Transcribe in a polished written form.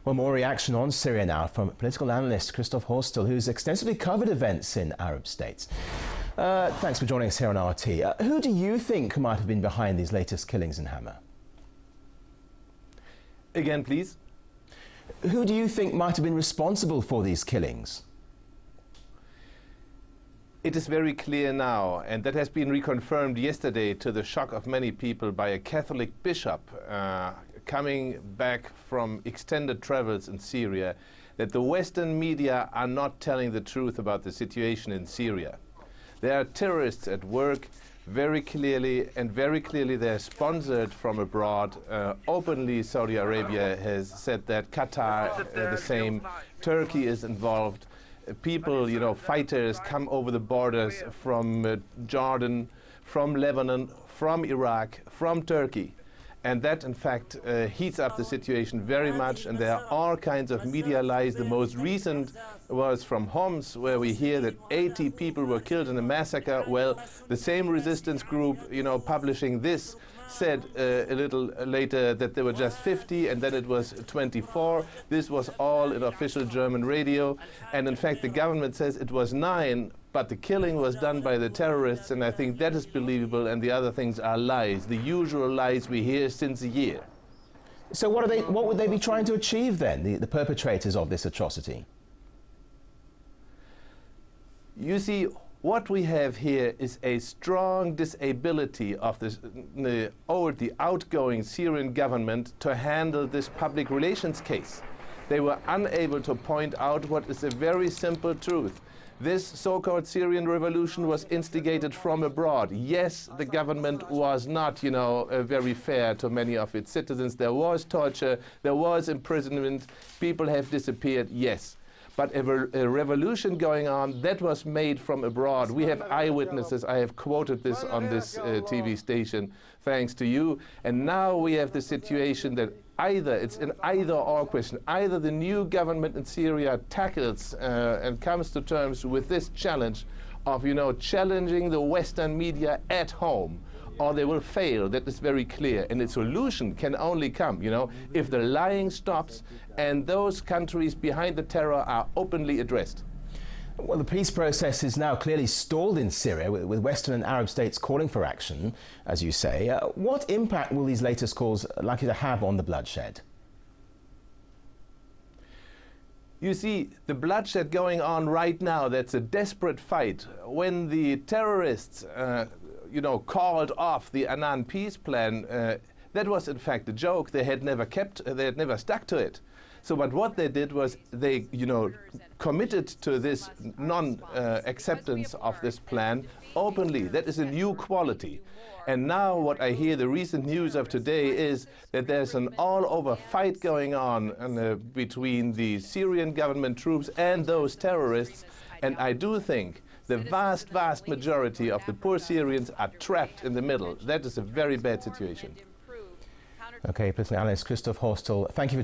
Well, more reaction on Syria now from political analyst Christoph Hoerstel, who's extensively covered events in Arab states. Thanks for joining us here on RT. Who do you think might have been behind these latest killings in Hama? Again, please. Who do you think might have been responsible for these killings? It is very clear now, and that has been reconfirmed yesterday to the shock of many people by a Catholic bishop coming back from extended travels in Syria, that the Western media are not telling the truth about the situation in Syria. There are terrorists at work very clearly, and very clearly they're sponsored from abroad. Openly, Saudi Arabia has said that, Qatar the same, Turkey is involved. People, fighters come over the borders from Jordan, from Lebanon, from Iraq, from Turkey. And that, in fact, heats up the situation very much, and there are all kinds of media lies. The most recent was from Homs, where we hear that 80 people were killed in a massacre. Well, the same resistance group, publishing this, said a little later that there were just 50, and then it was 24. This was all in official German radio, and in fact the government says it was 9, but the killing was done by the terrorists, and I think that is believable, and the other things are lies, the usual lies we hear since a year. So what would they be trying to achieve then, the perpetrators of this atrocity? You see, what we have here is a strong disability of the outgoing Syrian government to handle this public relations case. They were unable to point out what is a very simple truth. This so-called Syrian revolution was instigated from abroad. Yes, the government was not, very fair to many of its citizens. There was torture, there was imprisonment, people have disappeared, yes. But a revolution going on, that was made from abroad. We have eyewitnesses. I have quoted this on this TV station, thanks to you. And now we have the situation that it's an either-or question. Either the new government in Syria tackles and comes to terms with this challenge of, challenging the Western media at home, or they will fail. That is very clear. And the solution can only come, if the lying stops and those countries behind the terror are openly addressed. Well, the peace process is now clearly stalled in Syria, with Western and Arab states calling for action, as you say. What impact will these latest calls likely to have on the bloodshed? You see, the bloodshed going on right now, that's a desperate fight. When the terrorists called off the Annan peace plan, that was in fact a joke. They had never stuck to it. So, but what they did was they, committed to this non-acceptance of this plan openly. That is a new quality. And now what I hear, the recent news of today, is that there's an all-over fight going on between the Syrian government troops and those terrorists. And I do think the vast, vast majority of the poor Syrians are trapped in the middle. That is a very bad situation. Okay, political analyst Christoph Hoerstel, thank you for